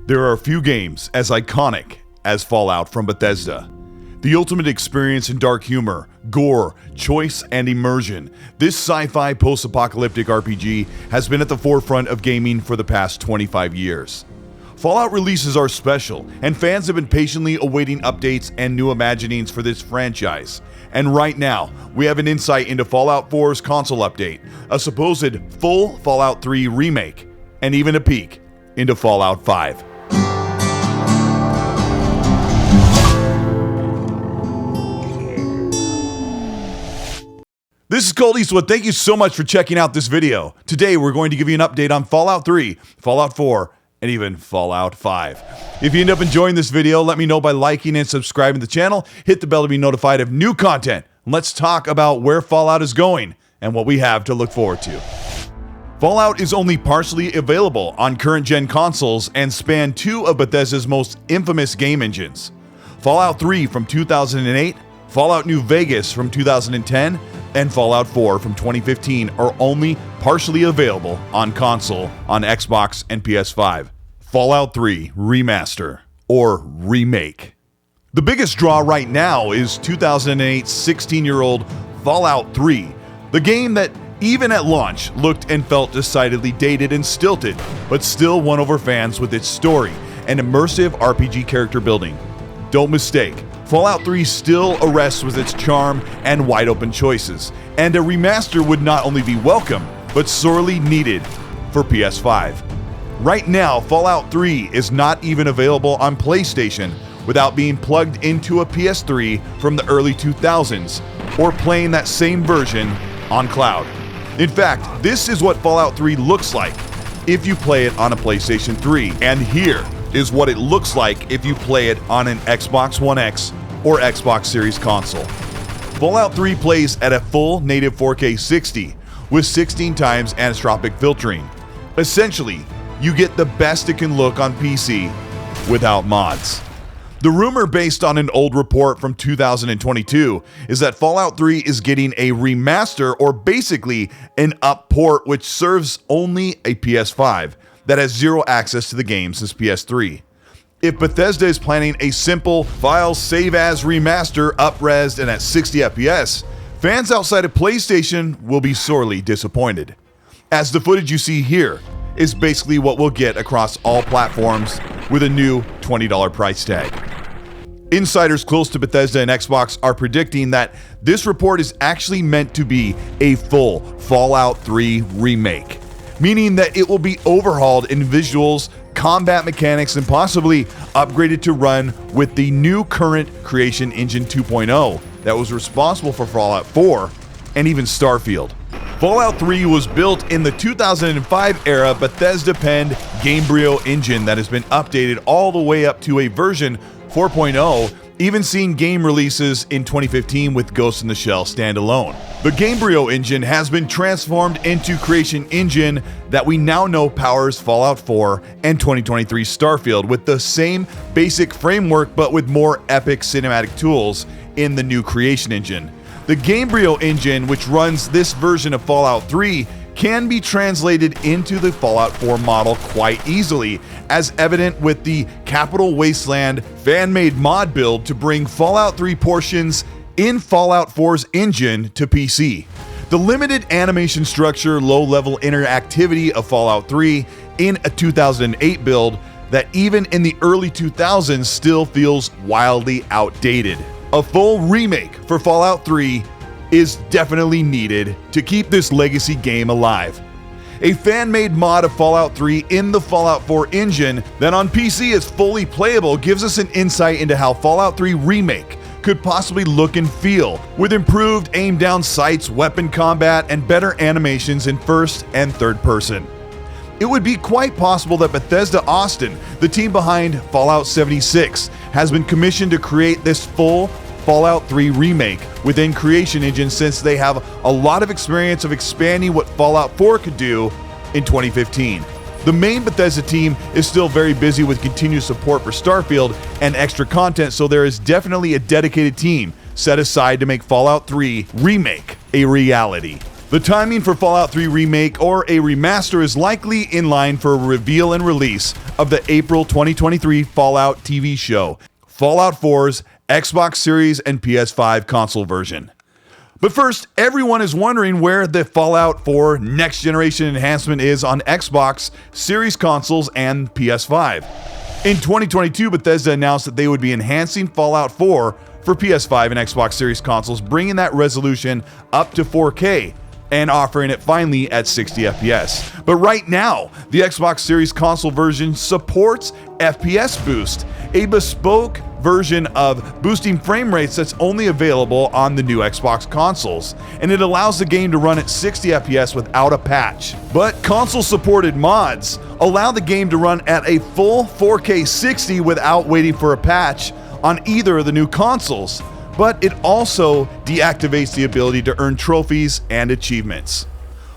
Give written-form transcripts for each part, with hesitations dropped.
There are few games as iconic as Fallout from Bethesda. The ultimate experience in dark humor, gore, choice, and immersion, this sci-fi post-apocalyptic RPG has been at the forefront of gaming for the past 25 years. Fallout releases are special, and fans have been patiently awaiting updates and new imaginings for this franchise. And right now, we have an insight into Fallout 4's console update, a supposed full Fallout 3 remake, and even a peek into Fallout 5. This is Colt Eastwood. Thank you so much for checking out this video. Today, we're going to give you an update on Fallout 3, Fallout 4, and even Fallout 5. If you end up enjoying this video, let me know by liking and subscribing to the channel. Hit the bell to be notified of new content. Let's talk about where Fallout is going and what we have to look forward to. Fallout is only partially available on current-gen consoles and span two of Bethesda's most infamous game engines. Fallout 3 from 2008, Fallout New Vegas from 2010, and Fallout 4 from 2015 are only partially available on console on Xbox and PS5. Fallout 3 Remaster or Remake. The biggest draw right now is 2008's 16-year-old Fallout 3, the game that even at launch looked and felt decidedly dated and stilted, but still won over fans with its story and immersive RPG character building. Don't mistake, Fallout 3 still arrests with its charm and wide open choices, and a remaster would not only be welcome, but sorely needed for PS5. Right now, Fallout 3 is not even available on PlayStation without being plugged into a PS3 from the early 2000s, or playing that same version on cloud. In fact, this is what Fallout 3 looks like if you play it on a PlayStation 3, and here is what it looks like if you play it on an Xbox One X or Xbox Series console. Fallout 3 plays at a full native 4K 60 with 16 times anisotropic filtering. Essentially, you get the best it can look on PC without mods. The rumor based on an old report from 2022 is that Fallout 3 is getting a remaster, or basically an up port, which serves only a PS5 that has zero access to the game since PS3. If Bethesda is planning a simple file save as remaster up-resed and at 60 FPS, fans outside of PlayStation will be sorely disappointed, as the footage you see here is basically what we'll get across all platforms with a new $20 price tag. Insiders close to Bethesda and Xbox are predicting that this report is actually meant to be a full Fallout 3 remake, meaning that it will be overhauled in visuals, combat mechanics, and possibly upgraded to run with the new current Creation Engine 2.0 that was responsible for Fallout 4 and even Starfield. Fallout 3 was built in the 2005 era Bethesda-penned Gamebryo engine that has been updated all the way up to a version 4.0, even seeing game releases in 2015 with Ghost in the Shell standalone. The Gamebryo engine has been transformed into Creation Engine that we now know powers Fallout 4 and 2023 Starfield with the same basic framework but with more epic cinematic tools in the new Creation Engine. The Gamebryo engine, which runs this version of Fallout 3, can be translated into the Fallout 4 model quite easily, as evident with the Capital Wasteland fan-made mod build to bring Fallout 3 portions in Fallout 4's engine to PC. The limited animation structure, low-level interactivity of Fallout 3 in a 2008 build that even in the early 2000s still feels wildly outdated. A full remake for Fallout 3 is definitely needed to keep this legacy game alive. A fan-made mod of Fallout 3 in the Fallout 4 engine that on PC is fully playable gives us an insight into how Fallout 3 Remake could possibly look and feel, with improved aim-down sights, weapon combat, and better animations in first and third person. It would be quite possible that Bethesda Austin, the team behind Fallout 76, has been commissioned to create this full Fallout 3 remake within Creation Engine, since they have a lot of experience of expanding what Fallout 4 could do in 2015. The main Bethesda team is still very busy with continued support for Starfield and extra content, so there is definitely a dedicated team set aside to make Fallout 3 Remake a reality. The timing for Fallout 3 Remake or a remaster is likely in line for a reveal and release of the April 2023 Fallout TV show, Fallout 4's Xbox Series and PS5 console version. But first, everyone is wondering where the Fallout 4 next generation enhancement is on Xbox Series consoles and PS5. In 2022, Bethesda announced that they would be enhancing Fallout 4 for PS5 and Xbox Series consoles, bringing that resolution up to 4K and offering it finally at 60 FPS. But right now, the Xbox Series console version supports FPS Boost, a bespoke version of boosting frame rates that's only available on the new Xbox consoles, and it allows the game to run at 60 FPS without a patch. But console-supported mods allow the game to run at a full 4K 60 without waiting for a patch on either of the new consoles, but it also deactivates the ability to earn trophies and achievements.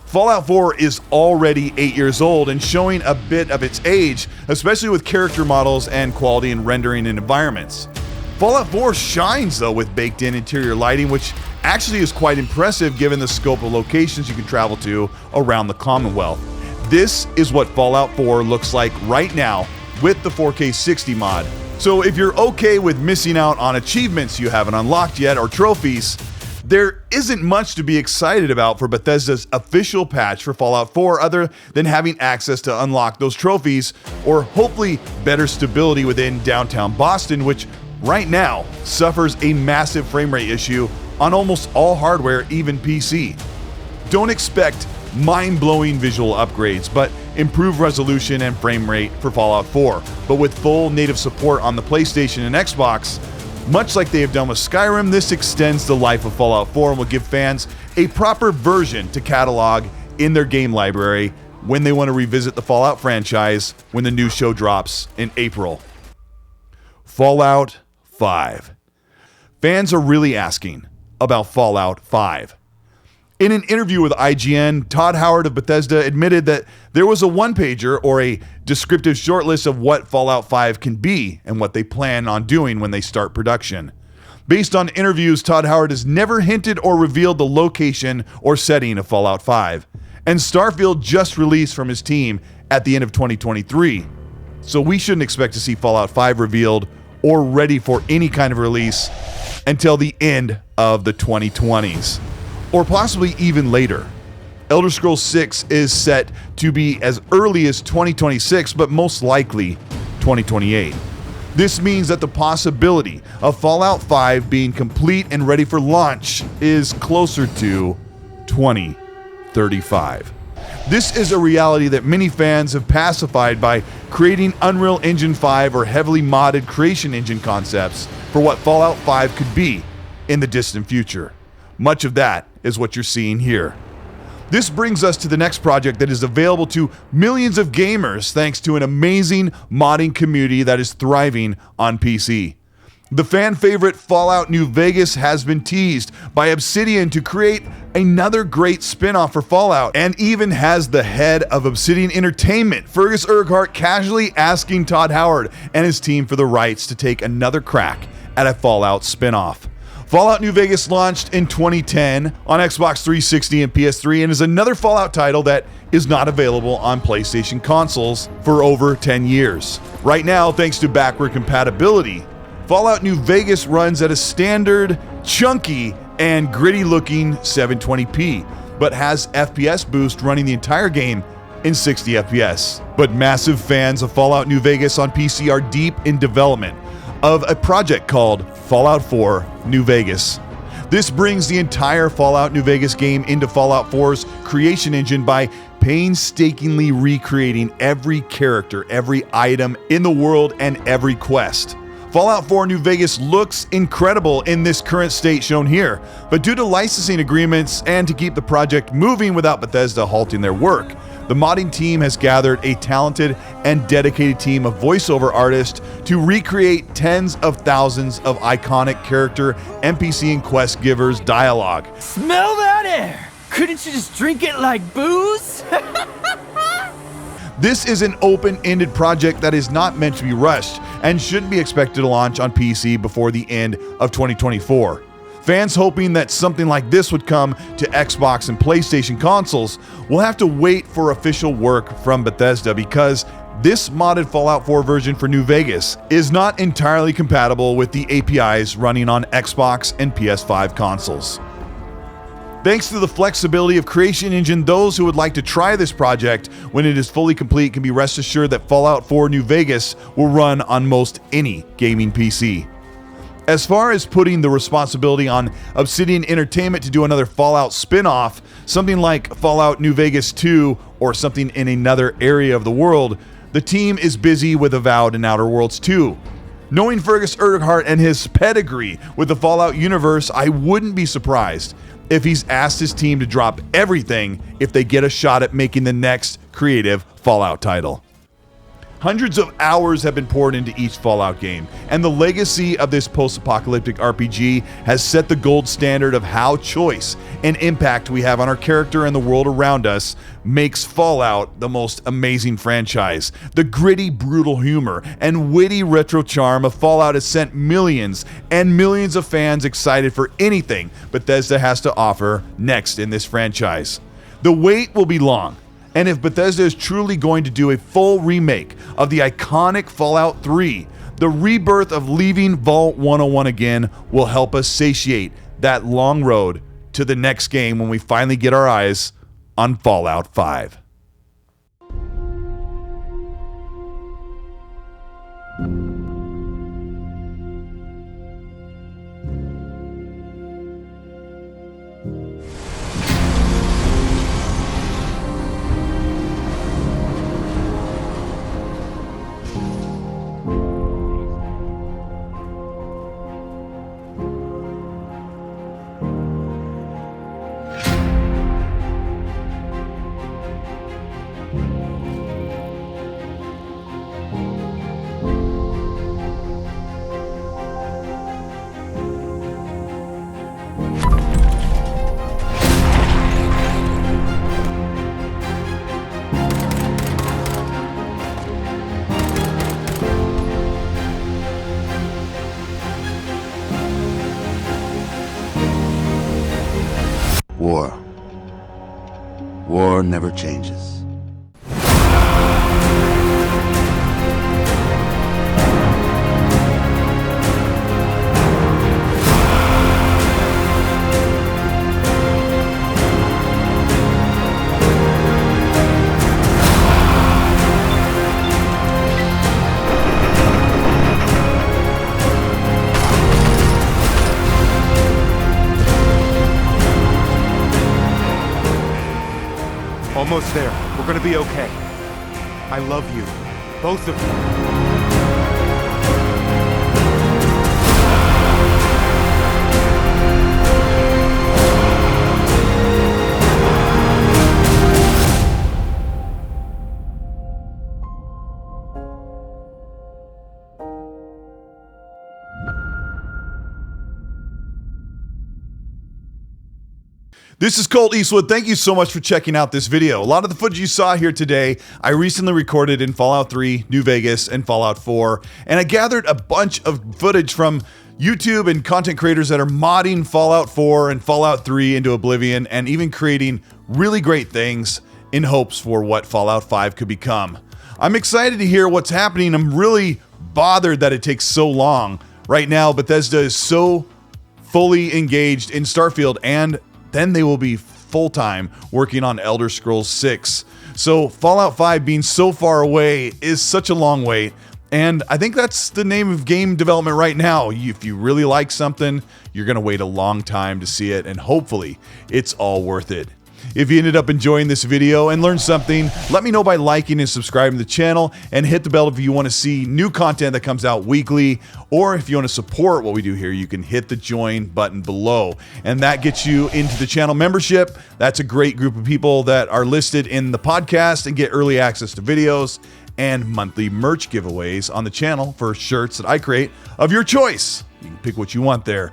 Fallout 4 is already 8 years old and showing a bit of its age, especially with character models and quality in rendering and environments. Fallout 4 shines though with baked-in interior lighting, which actually is quite impressive given the scope of locations you can travel to around the Commonwealth. This is what Fallout 4 looks like right now with the 4K 60 mod. So if you're okay with missing out on achievements you haven't unlocked yet or trophies, there isn't much to be excited about for Bethesda's official patch for Fallout 4 other than having access to unlock those trophies or hopefully better stability within downtown Boston, which right now suffers a massive frame rate issue on almost all hardware, even PC. Don't expect mind-blowing visual upgrades, but improved resolution and frame rate for Fallout 4. But with full native support on the PlayStation and Xbox, much like they have done with Skyrim, this extends the life of Fallout 4 and will give fans a proper version to catalog in their game library when they want to revisit the Fallout franchise when the new show drops in April. Fallout 5. Fans are really asking about Fallout 5. In an interview with IGN, Todd Howard of Bethesda admitted that there was a one-pager or a descriptive shortlist of what Fallout 5 can be and what they plan on doing when they start production. Based on interviews, Todd Howard has never hinted or revealed the location or setting of Fallout 5. And Starfield just released from his team at the end of 2023. So we shouldn't expect to see Fallout 5 revealed or ready for any kind of release until the end of the 2020s. Or possibly even later. Elder Scrolls 6 is set to be as early as 2026, but most likely 2028. This means that the possibility of Fallout 5 being complete and ready for launch is closer to 2035. This is a reality that many fans have pacified by creating Unreal Engine 5 or heavily modded Creation Engine concepts for what Fallout 5 could be in the distant future. Much of that is what you're seeing here. This brings us to the next project that is available to millions of gamers thanks to an amazing modding community that is thriving on PC. The fan favorite Fallout New Vegas has been teased by Obsidian to create another great spin-off for Fallout, and even has the head of Obsidian Entertainment, Fergus Urquhart, casually asking Todd Howard and his team for the rights to take another crack at a Fallout spin-off. Fallout New Vegas launched in 2010 on Xbox 360 and PS3 and is another Fallout title that is not available on PlayStation consoles for over 10 years. Right now, thanks to backward compatibility, Fallout New Vegas runs at a standard, chunky, and gritty-looking 720p, but has FPS boost running the entire game in 60 FPS. But massive fans of Fallout New Vegas on PC are deep in development of a project called Fallout 4 New Vegas. This brings the entire Fallout New Vegas game into Fallout 4's creation engine by painstakingly recreating every character, every item in the world, and every quest. Fallout 4 New Vegas looks incredible in this current state shown here, but due to licensing agreements and to keep the project moving without Bethesda halting their work, the modding team has gathered a talented and dedicated team of voiceover artists to recreate tens of thousands of iconic character, NPC, and quest givers' dialogue. Smell that air! Couldn't you just drink it like booze? This is an open-ended project that is not meant to be rushed and shouldn't be expected to launch on PC before the end of 2024. Fans hoping that something like this would come to Xbox and PlayStation consoles will have to wait for official work from Bethesda, because this modded Fallout 4 version for New Vegas is not entirely compatible with the APIs running on Xbox and PS5 consoles. Thanks to the flexibility of Creation Engine, those who would like to try this project when it is fully complete can be rest assured that Fallout 4 New Vegas will run on most any gaming PC. As far as putting the responsibility on Obsidian Entertainment to do another Fallout spin-off, something like Fallout New Vegas 2 or something in another area of the world, the team is busy with Avowed and Outer Worlds 2. Knowing Fergus Urquhart and his pedigree with the Fallout universe, I wouldn't be surprised if he's asked his team to drop everything if they get a shot at making the next creative Fallout title. Hundreds of hours have been poured into each Fallout game, and the legacy of this post-apocalyptic RPG has set the gold standard of how choice and impact we have on our character and the world around us makes Fallout the most amazing franchise. The gritty, brutal humor and witty retro charm of Fallout has sent millions and millions of fans excited for anything Bethesda has to offer next in this franchise. The wait will be long, and if Bethesda is truly going to do a full remake of the iconic Fallout 3, the rebirth of leaving Vault 101 again will help us satiate that long road to the next game when we finally get our eyes on Fallout 5. War. War never changes. Almost there. We're gonna be okay. I love you. Both of you. This is Colt Eastwood. Thank you so much for checking out this video. A lot of the footage you saw here today, I recently recorded in Fallout 3, New Vegas, and Fallout 4, and I gathered a bunch of footage from YouTube and content creators that are modding Fallout 4 and Fallout 3 into oblivion, and even creating really great things in hopes for what Fallout 5 could become. I'm excited to hear what's happening. I'm really bothered that it takes so long. Right now, Bethesda is so fully engaged in Starfield, and then they will be full-time working on Elder Scrolls 6. So Fallout 5 being so far away is such a long wait, and I think that's the name of game development right now. If you really like something, you're gonna wait a long time to see it, and hopefully it's all worth it. If you ended up enjoying this video and learned something, let me know by liking and subscribing to the channel, and hit the bell if you want to see new content that comes out weekly, or if you want to support what we do here, you can hit the join button below, and that gets you into the channel membership. That's a great group of people that are listed in the podcast and get early access to videos and monthly merch giveaways on the channel for shirts that I create of your choice. You can pick what you want there.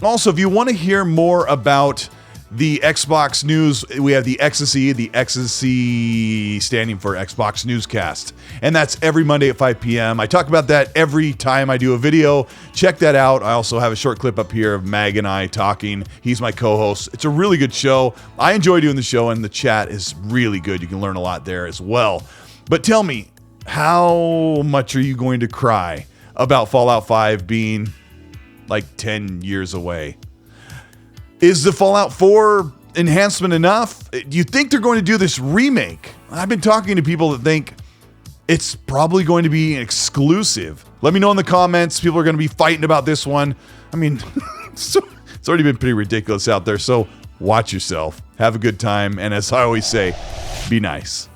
Also, if you want to hear more about the Xbox News, we have the XSC standing for Xbox Newscast. And that's every Monday at 5 p.m. I talk about that every time I do a video. Check that out. I also have a short clip up here of Mag and I talking. He's my co-host. It's a really good show. I enjoy doing the show, and the chat is really good. You can learn a lot there as well. But tell me, how much are you going to cry about Fallout 5 being like 10 years away? Is the Fallout 4 enhancement enough? Do you think they're going to do this remake? I've been talking to people that think it's probably going to be an exclusive. Let me know in the comments. People are going to be fighting about this one. I mean, it's already been pretty ridiculous out there, so watch yourself. Have a good time, and as I always say, be nice.